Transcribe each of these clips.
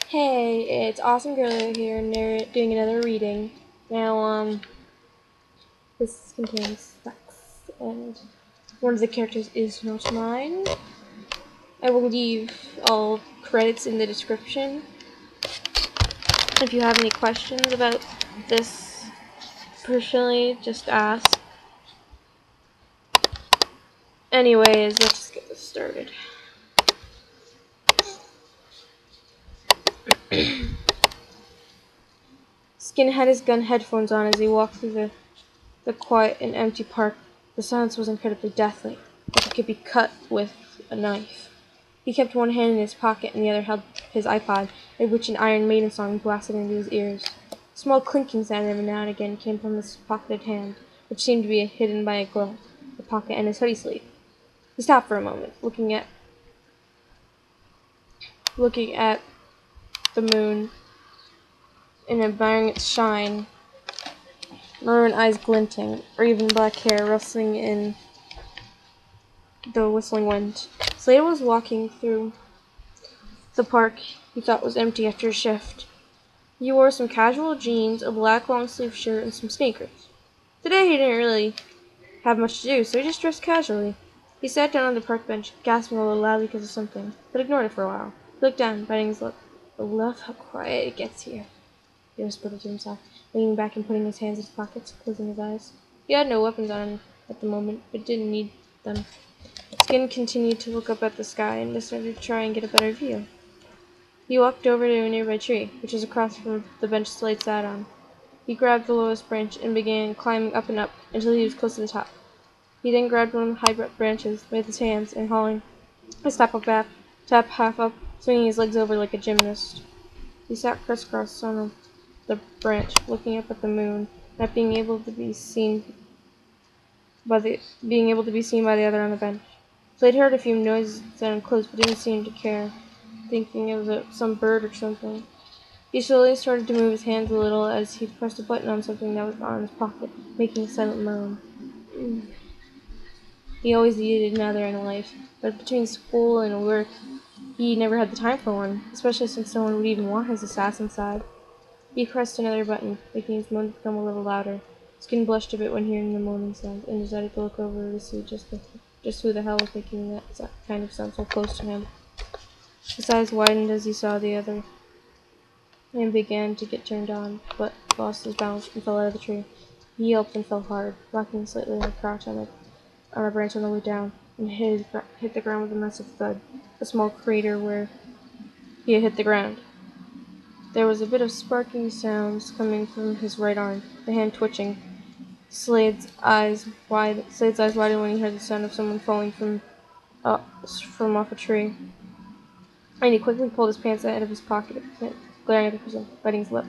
Hey, it's AwesomeGurlio here, and they're doing another reading. Now, this contains facts, and one of the characters is not mine. I will leave all credits in the description. If you have any questions about this personally, just ask. Anyways, let's get this started. Skin had his gun headphones on as he walked through the quiet and empty park. The silence was incredibly deathly, like it could be cut with a knife. He kept one hand in his pocket and the other held his iPod, in which an Iron Maiden song blasted into his ears. A small clinking sound every now and again came from his pocketed hand, which seemed to be hidden by a glove, the pocket, and his hoodie sleeve. He stopped for a moment, looking at the moon and admiring its shine, maroon eyes glinting, raven black hair rustling in the whistling wind. Slade was walking through the park he thought was empty after his shift. He wore some casual jeans, a black long-sleeve shirt, and some sneakers. Today he didn't really have much to do, so he just dressed casually. He sat down on the park bench, gasping a little loudly because of something, but ignored it for a while. He looked down, biting his lip. I love how quiet it gets here, he whispered to himself, leaning back and putting his hands in his pockets, closing his eyes. He had no weapons on him at the moment, but didn't need them. Skin continued to look up at the sky and decided to try and get a better view. He walked over to a nearby tree, which was across from the bench Slade sat on. He grabbed the lowest branch and began climbing up and up until he was close to the top. He then grabbed one of the high branches with his hands and hauling a step half up, swinging his legs over like a gymnast. He sat crisscross on the branch, looking up at the moon, not being able to be seen by the other on the bench. Slade heard a few noises sounding close, but didn't seem to care, thinking it was some bird or something. He slowly started to move his hands a little as he pressed a button on something that was on his pocket, making a silent moan. He always needed another in life, but between school and work, he never had the time for one, especially since no one would even want his assassin side. He pressed another button, making his moan become a little louder. Skin blushed a bit when hearing the moaning sound, and decided to look over to see just who the hell was making that kind of sound so close to him. His eyes widened as he saw the other, and began to get turned on, but lost his balance and fell out of the tree. He yelped and fell hard, rocking slightly in a crouch on a branch on the way down, and hit the ground with a massive thud, a small crater where he had hit the ground. There was a bit of sparking sounds coming from his right arm, the hand twitching. Slade's eyes widened when he heard the sound of someone falling from off a tree, and he quickly pulled his pants out of his pocket, glaring at the person, biting his lip.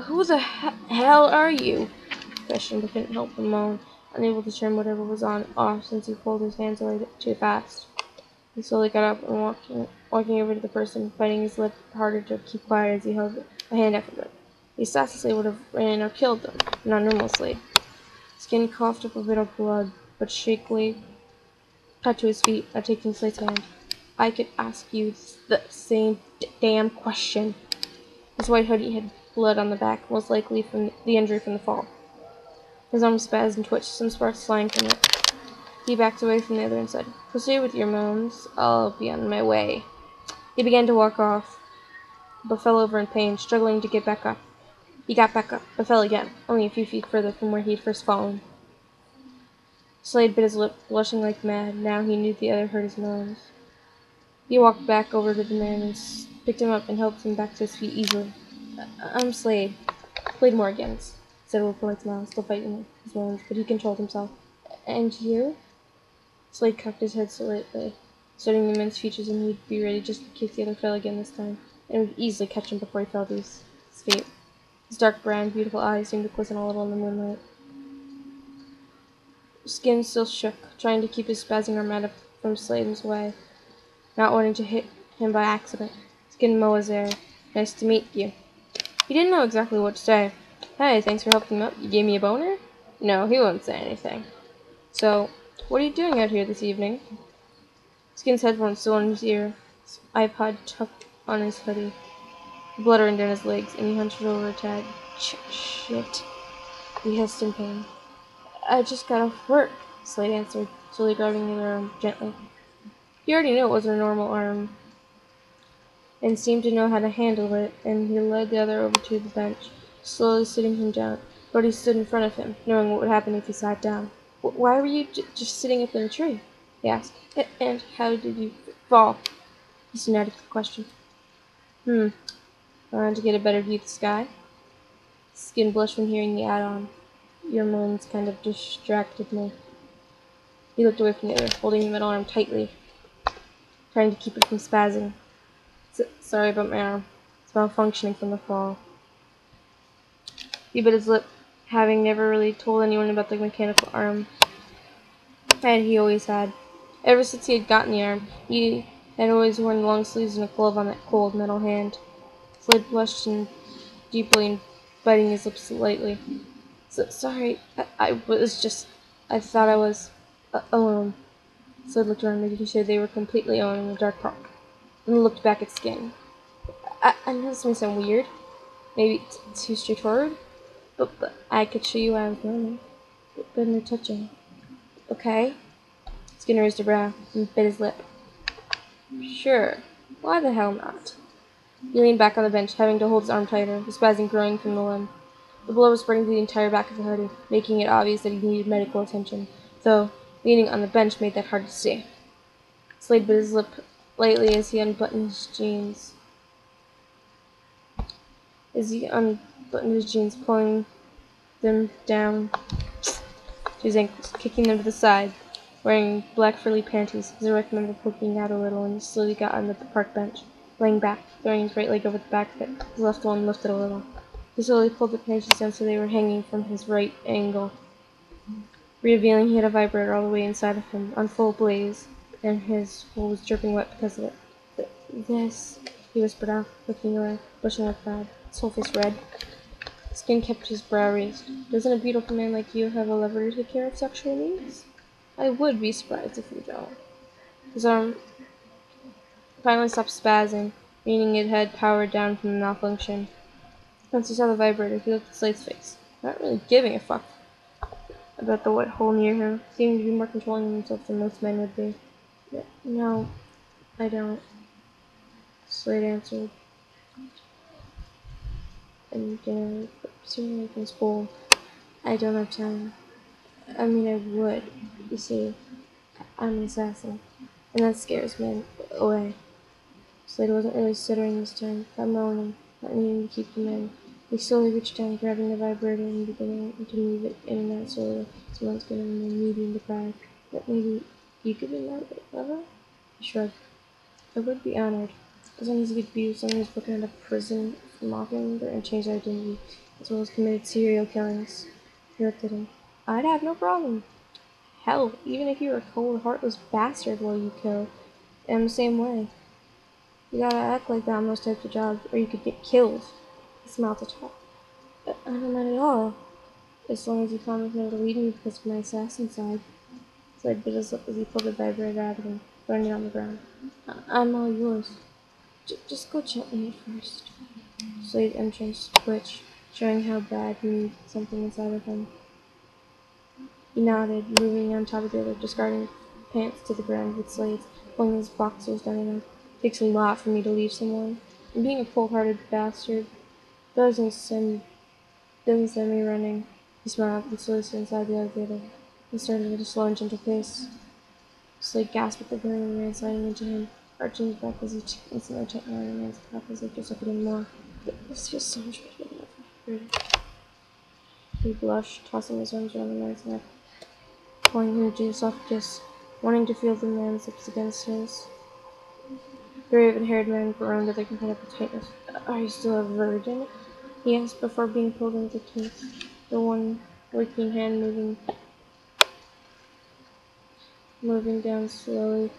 "Who the hell are you?" he questioned, but couldn't help but moan, unable to turn whatever was on off since he pulled his hands away too fast. He slowly got up and walking over to the person, biting his lip harder to keep quiet as he held a hand out for it. The assassin would have ran or killed them, not normal Slade. Skin coughed up a bit of blood, but shakily got to his feet, not taking Slade's hand. "I could ask you the same damn question." His white hoodie had blood on the back, most likely from the injury from the fall. His arm spasmed and twitched, some sparks flying from it. He backed away from the other and said, "Proceed with your moans. I'll be on my way." He began to walk off, but fell over in pain, struggling to get back up. He got back up, but fell again, only a few feet further from where he had first fallen. Slade bit his lip, blushing like mad. Now he knew the other heard his moans. He walked back over to the man and picked him up and helped him back to his feet easily. "I'm Slade Morgan," said with a polite smile, still fighting his moans, but he controlled himself. "And you?" Slade cocked his head slightly, studying the man's features, and he'd be ready just in case the other fell again this time, and would easily catch him before he fell to his feet. His dark brown, beautiful eyes seemed to glisten a little in the moonlight. Skin still shook, trying to keep his spazzing arm out from Slade's way, not wanting to hit him by accident. Skin Moazer, "Nice to meet you." He didn't know exactly what to say. "Hey, thanks for helping him up. You gave me a boner?" No, he wouldn't say anything. "So, what are you doing out here this evening?" Skin's headphones still in his ear. iPod tucked on his hoodie, blood running down his legs, and he hunched over a tad. Shit, he hissed in pain. I just got off work, Slade answered, slowly grabbing the other arm gently. He already knew it wasn't a normal arm, and seemed to know how to handle it, and he led the other over to the bench, slowly sitting him down. Brody stood in front of him, knowing what would happen if he sat down. Why were you just sitting up in a tree? He asked. And how did you fall? He snatched at the question. I wanted to get a better view of the sky. His skin blushed when hearing the add-on. Your moans kind of distracted me. He looked away from the other, holding the middle arm tightly, trying to keep it from spazzing. Sorry about my arm. It's malfunctioning from the fall. He bit his lip, having never really told anyone about the mechanical arm that he always had. Ever since he had gotten the arm, he had always worn long sleeves and a glove on that cold metal hand. Slade blushed deeply and biting his lips slightly. Sorry, I thought I was alone. Slade looked around, making sure they were completely alone in the dark park, and looked back at Skin. I know this may sound weird, maybe too straightforward, but I could show you why I was lonely. But no touching. Okay? Skin raised a brow and bit his lip. Sure. Why the hell not? He leaned back on the bench, having to hold his arm tighter, the spasm growing from the limb. The blow was spreading through the entire back of the hoodie, making it obvious that he needed medical attention, though leaning on the bench made that hard to see. Slade bit his lip lightly as he unbuttoned his jeans. Pulling them down to his ankles, kicking them to the side. Wearing black frilly panties, his erect member poking out a little, and he slowly got on the park bench, laying back, throwing his right leg over the back of it, his left one lifted a little. He slowly pulled the panties down so they were hanging from his right angle, revealing he had a vibrator all the way inside of him, on full blaze, and his hole was dripping wet because of it. This, he whispered out, looking away, blushing like mad, his whole face red. Skin kept his brow raised. Doesn't a beautiful man like you have a lever to take care of sexual needs? I would be surprised if you don't. His arm finally stopped spazzing, meaning it had powered down from the malfunction. Once he saw the vibrator, he looked at Slade's face, not really giving a fuck about the wet hole near him, seeming to be more controlling himself than most men would be. No, I don't, Slade answered. And assuming from school, I don't have time. I mean, I would. You see, I'm an assassin, and that scares me away. Slade wasn't really stuttering this time, not moaning, not needing to keep them in. He slowly reached down, grabbing the vibrator and beginning to move it in and out slowly. Someone's gonna remain medium deprived. But maybe you could be my lover? He shrugged. I would be honored, as long as you could be with someone who's broken out of prison for mocking and changed their identity, as well as committed serial killings. He looked at him. I'd have no problem. Hell, even if you were a cold, heartless bastard while you kill, I'm the same way. You gotta act like that on those types of jobs, or you could get killed. He smiled at her. I don't mind at all, as long as you promise never to leave me because of my assassin side. Slade bit his lip as he pulled the vibrator out of him, throwing it on the ground. I'm all yours. Just go gently at first. Slade's entrance twitched, showing how bad he needed something inside of him. He nodded, moving on top of the other, discarding pants to the ground with Slade's, pulling his boxers down enough. It takes a lot for me to leave someone, and being a cold-hearted bastard doesn't send me running. He smiled and slowly stood inside the elevator. He started at a slow and gentle pace. Slade gasped at the feeling of the man sliding into him, arching his back as he instantly tightened around the man's cuff as if just look at him more. This feels so much better than I've ever. He blushed, tossing his arms around the man's neck, pulling him to a soft kiss, wanting to feel the man's lips against his. The raven-haired man groaned at the incredible tightness. Are you still a virgin? He asked before being pulled into the kiss, the one working hand moving down slowly,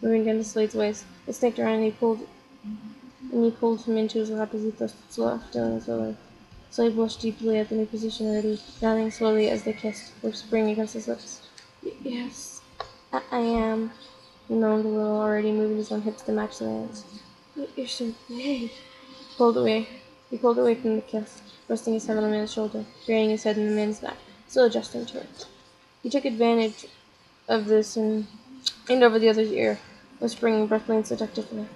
moving down to Slade's waist. It snaked around and he pulled him into his lap as he thrust it slowly. Slade blushed deeply at the new position already, nodding slowly as they kissed, whispering against his lips. Yes, I am. He moaned a little, already moving his own hips to match the man's. You're so big. Pulled away. He pulled away from the kiss, resting his head on the man's shoulder, burying his head in the man's neck, still adjusting to it. He took advantage of this and leaned over the other's ear, whispering breathlessly and seductively.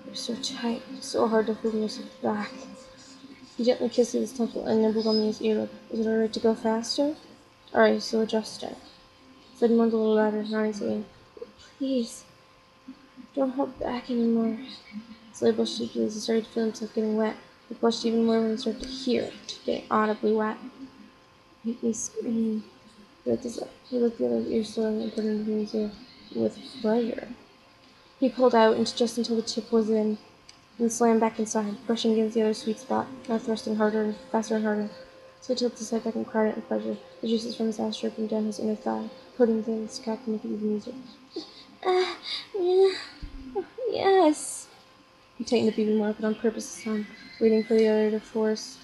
You're so tight, so hard to hold yourself back. He gently kissed his temple and nibbled on his earlobe. Is it alright to go faster? Alright, so adjusting. Said moaned a little louder, nodding to Please, don't hold back anymore. Slade blushed deeply as he started to feel himself getting wet. He blushed even more when he started to hear it getting audibly wet. Make me scream. He looked the other's ear slowly and put it into his ear with pleasure. He pulled out just until the tip was in, then slammed back inside, brushing against the other's sweet spot, now thrusting harder and faster and harder. So he tilted his head back and cried out in pleasure, the juices from his ass dripping down his inner thigh, coating his cock to make it even easier. Yeah. Yes. He tightened up even more, but on purpose this time, waiting for the other to force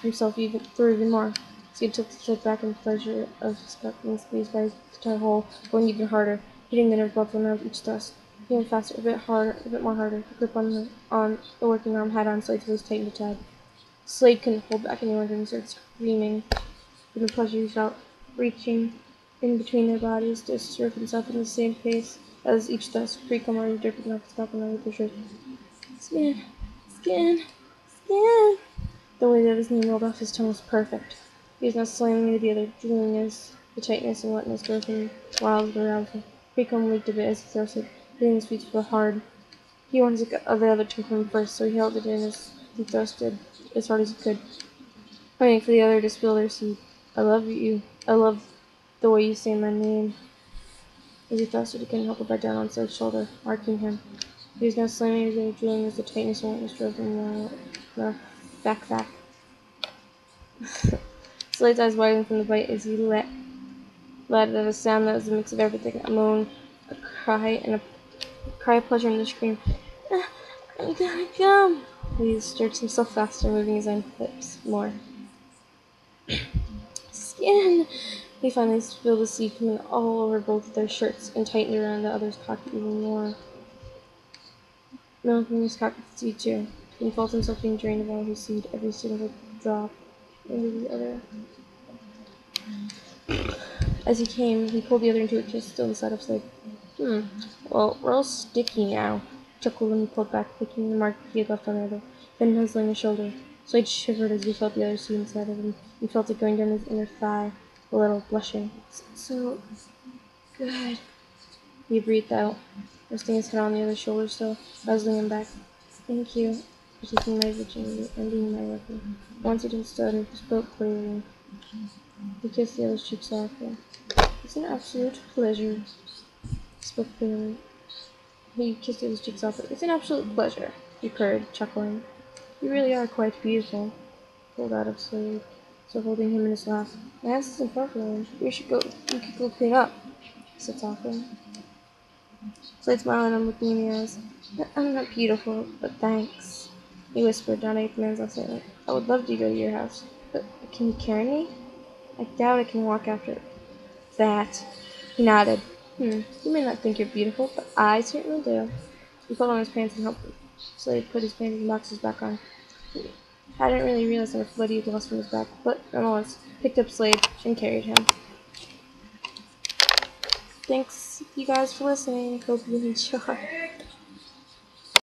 himself through even more. So he tilted his head back in pleasure of his cock being squeezed by his tight hole, going even harder, hitting the nerve blood flow of each thrust. He went faster, a bit harder, a bit more harder. The grip on the working arm had on Slade's waist tightened a tad. Slade couldn't hold back any longer and started screaming from the pleasure he felt, reaching in between their bodies to assert himself at the same pace as each thrust, pre-cum already dripping off his cock and over the shirt. Skin, skin, skin. The way that his knee rolled off his tongue was perfect. He was now slamming into the other, drooling as the tightness and wetness drove him wild around him. Pre-cum leaked a bit as he thrusted, hitting his feet feel hard. He wanted the other to come from first, so he held it in as he thrusted as hard as he could, waiting for the other to spill their seed. I love you. I love the way you say my name. As he thrusted, he couldn't help but bite down on Slade's shoulder, marking him. He was now slamming his other, drooling as the tightness and wetness drove him back. Slade's eyes widened from the bite as he let out a sound that was a mix of everything, a moan, a cry, and a cry of pleasure and a scream. I'm gonna come! He stretched himself faster, moving his own hips more. Skin! He finally spilled the seed coming all over both of their shirts and tightened around the other's cock even more. Milking his cock with the seed too. He felt himself being drained of all his seed, every single drop into the other. As he came, he pulled the other into a kiss, still inside of Slade. Well, we're all sticky now. Chuckled when he pulled back, picking the mark he had left on the other, then nuzzling his shoulder. Slade shivered as he felt the other seed inside of him. He felt it going down his inner thigh, a little, blushing. So good. He breathed out, resting his head on the other's shoulder still, nuzzling him back. Thank you for taking my virginity and being my weapon. Once he didn't stutter, he spoke clearly. He kissed the other's cheek softly. It's an absolute pleasure. He spoke clearly. He kissed the other's cheek softly. It's an absolute pleasure, he purred, chuckling. You really are quite beautiful, pulled out of Slade, still holding him in his lap. My ass isn't far from him. We could go clean up, he said softly. Slade smiled at him, looking in the eyes. I'm not beautiful, but thanks, he whispered, nodding at the man's last night. I would love to go to your house, but can you carry me? I doubt I can walk after that. He nodded. You may not think you're beautiful, but I certainly do. He pulled on his pants and helped Slade put his panties and boxes back on. He hadn't really realized how much blood he had lost from his back, but nonetheless, picked up Slade and carried him. Thanks, you guys, for listening. Hope you enjoy.